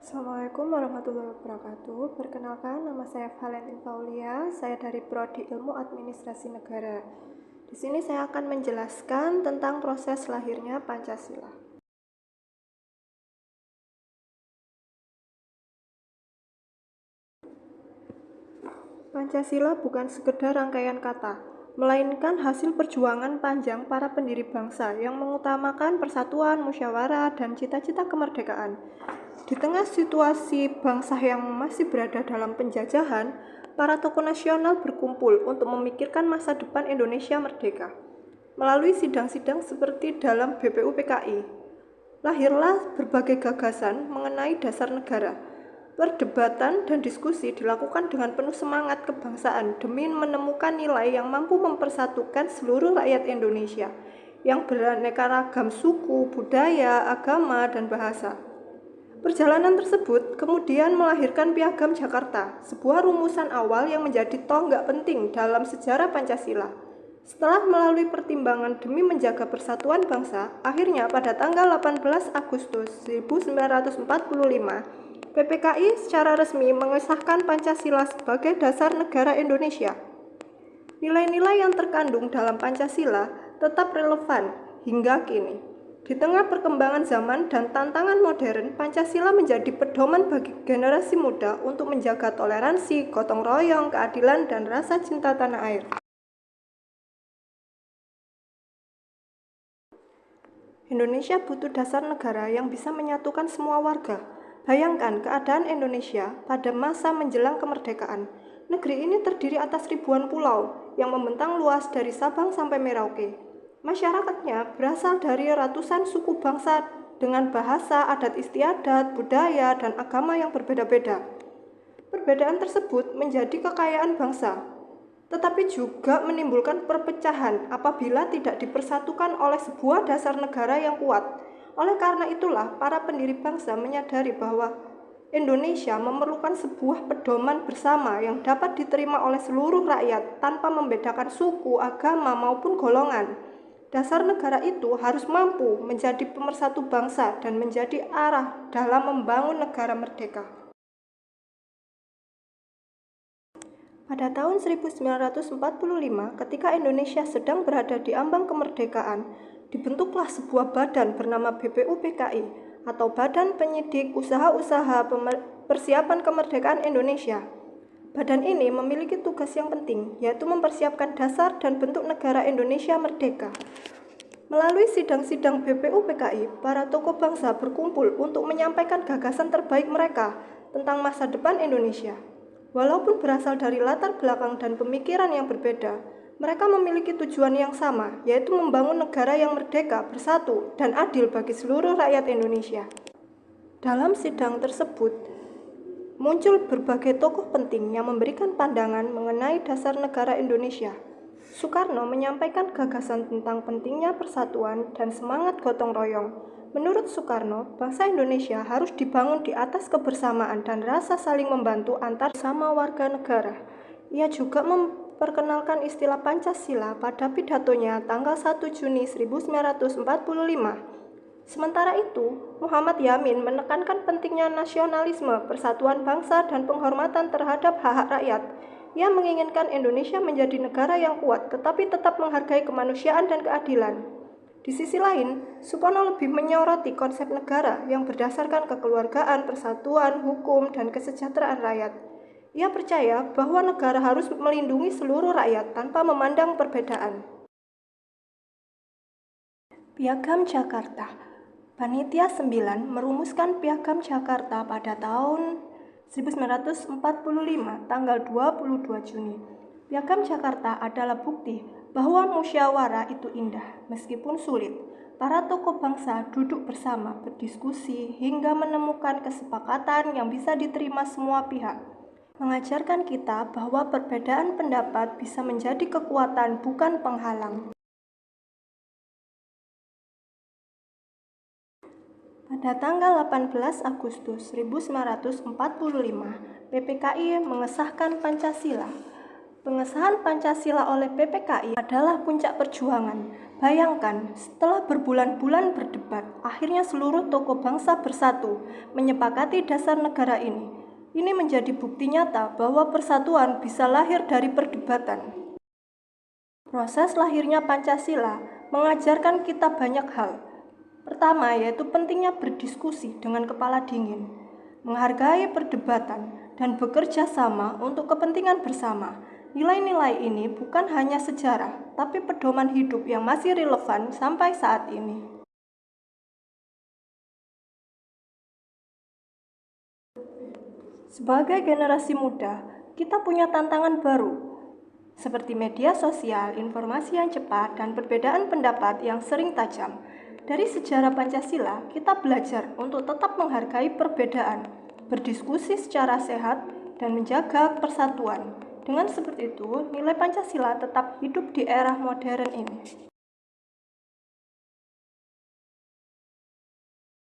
Assalamualaikum warahmatullahi wabarakatuh. Perkenalkan, nama saya Valentin Paulia. Saya dari Prodi Ilmu Administrasi Negara. Di sini saya akan menjelaskan tentang proses lahirnya Pancasila. Pancasila bukan sekedar rangkaian kata, melainkan hasil perjuangan panjang para pendiri bangsa yang mengutamakan persatuan, musyawarah, dan cita-cita kemerdekaan. Di tengah situasi bangsa yang masih berada dalam penjajahan, para tokoh nasional berkumpul untuk memikirkan masa depan Indonesia merdeka. Melalui sidang-sidang seperti dalam BPUPKI, lahirlah berbagai gagasan mengenai dasar negara. Perdebatan dan diskusi dilakukan dengan penuh semangat kebangsaan demi menemukan nilai yang mampu mempersatukan seluruh rakyat Indonesia yang beraneka ragam suku, budaya, agama, dan bahasa. Perjalanan tersebut kemudian melahirkan Piagam Jakarta, sebuah rumusan awal yang menjadi tonggak penting dalam sejarah Pancasila. Setelah melalui pertimbangan demi menjaga persatuan bangsa, akhirnya pada tanggal 18 Agustus 1945, PPKI secara resmi mengesahkan Pancasila sebagai dasar negara Indonesia. Nilai-nilai yang terkandung dalam Pancasila tetap relevan hingga kini. Di tengah perkembangan zaman dan tantangan modern, Pancasila menjadi pedoman bagi generasi muda untuk menjaga toleransi, gotong royong, keadilan, dan rasa cinta tanah air. Indonesia butuh dasar negara yang bisa menyatukan semua warga. Bayangkan keadaan Indonesia pada masa menjelang kemerdekaan. Negeri ini terdiri atas ribuan pulau yang membentang luas dari Sabang sampai Merauke. Masyarakatnya berasal dari ratusan suku bangsa dengan bahasa, adat istiadat, budaya, dan agama yang berbeda-beda. Perbedaan tersebut menjadi kekayaan bangsa, tetapi juga menimbulkan perpecahan apabila tidak dipersatukan oleh sebuah dasar negara yang kuat. Oleh karena itulah, para pendiri bangsa menyadari bahwa Indonesia memerlukan sebuah pedoman bersama yang dapat diterima oleh seluruh rakyat tanpa membedakan suku, agama, maupun golongan. Dasar negara itu harus mampu menjadi pemersatu bangsa dan menjadi arah dalam membangun negara merdeka. Pada tahun 1945, ketika Indonesia sedang berada di ambang kemerdekaan, dibentuklah sebuah badan bernama BPUPKI atau Badan Penyidik Usaha-Usaha Persiapan Kemerdekaan Indonesia. Badan ini memiliki tugas yang penting, yaitu mempersiapkan dasar dan bentuk negara Indonesia merdeka. Melalui sidang-sidang BPUPKI, para tokoh bangsa berkumpul untuk menyampaikan gagasan terbaik mereka tentang masa depan Indonesia. Walaupun berasal dari latar belakang dan pemikiran yang berbeda, mereka memiliki tujuan yang sama, yaitu membangun negara yang merdeka, bersatu, dan adil bagi seluruh rakyat Indonesia. Dalam sidang tersebut, muncul berbagai tokoh penting yang memberikan pandangan mengenai dasar negara Indonesia. Soekarno menyampaikan gagasan tentang pentingnya persatuan dan semangat gotong royong. Menurut Soekarno, bangsa Indonesia harus dibangun di atas kebersamaan dan rasa saling membantu antar sama warga negara. Ia juga memperkenalkan istilah Pancasila pada pidatonya tanggal 1 Juni 1945. Sementara itu, Muhammad Yamin menekankan pentingnya nasionalisme, persatuan bangsa, dan penghormatan terhadap hak-hak rakyat. Ia menginginkan Indonesia menjadi negara yang kuat, tetapi tetap menghargai kemanusiaan dan keadilan. Di sisi lain, Supono lebih menyoroti konsep negara yang berdasarkan kekeluargaan, persatuan, hukum, dan kesejahteraan rakyat. Ia percaya bahwa negara harus melindungi seluruh rakyat tanpa memandang perbedaan. Piagam Jakarta. Panitia 9 merumuskan Piagam Jakarta pada tahun 1945, tanggal 22 Juni. Piagam Jakarta adalah bukti bahwa musyawarah itu indah, meskipun sulit. Para tokoh bangsa duduk bersama, berdiskusi, hingga menemukan kesepakatan yang bisa diterima semua pihak. Mengajarkan kita bahwa perbedaan pendapat bisa menjadi kekuatan, bukan penghalang. Pada tanggal 18 Agustus 1945, PPKI mengesahkan Pancasila. Pengesahan Pancasila oleh PPKI adalah puncak perjuangan. Bayangkan, setelah berbulan-bulan berdebat, akhirnya seluruh tokoh bangsa bersatu menyepakati dasar negara ini. Ini menjadi bukti nyata bahwa persatuan bisa lahir dari perdebatan. Proses lahirnya Pancasila mengajarkan kita banyak hal. Pertama, yaitu pentingnya berdiskusi dengan kepala dingin, menghargai perdebatan, dan bekerja sama untuk kepentingan bersama. Nilai-nilai ini bukan hanya sejarah, tapi pedoman hidup yang masih relevan sampai saat ini. Sebagai generasi muda, kita punya tantangan baru, seperti media sosial, informasi yang cepat, dan perbedaan pendapat yang sering tajam. Dari sejarah Pancasila, kita belajar untuk tetap menghargai perbedaan, berdiskusi secara sehat, dan menjaga persatuan. Dengan seperti itu, nilai Pancasila tetap hidup di era modern ini.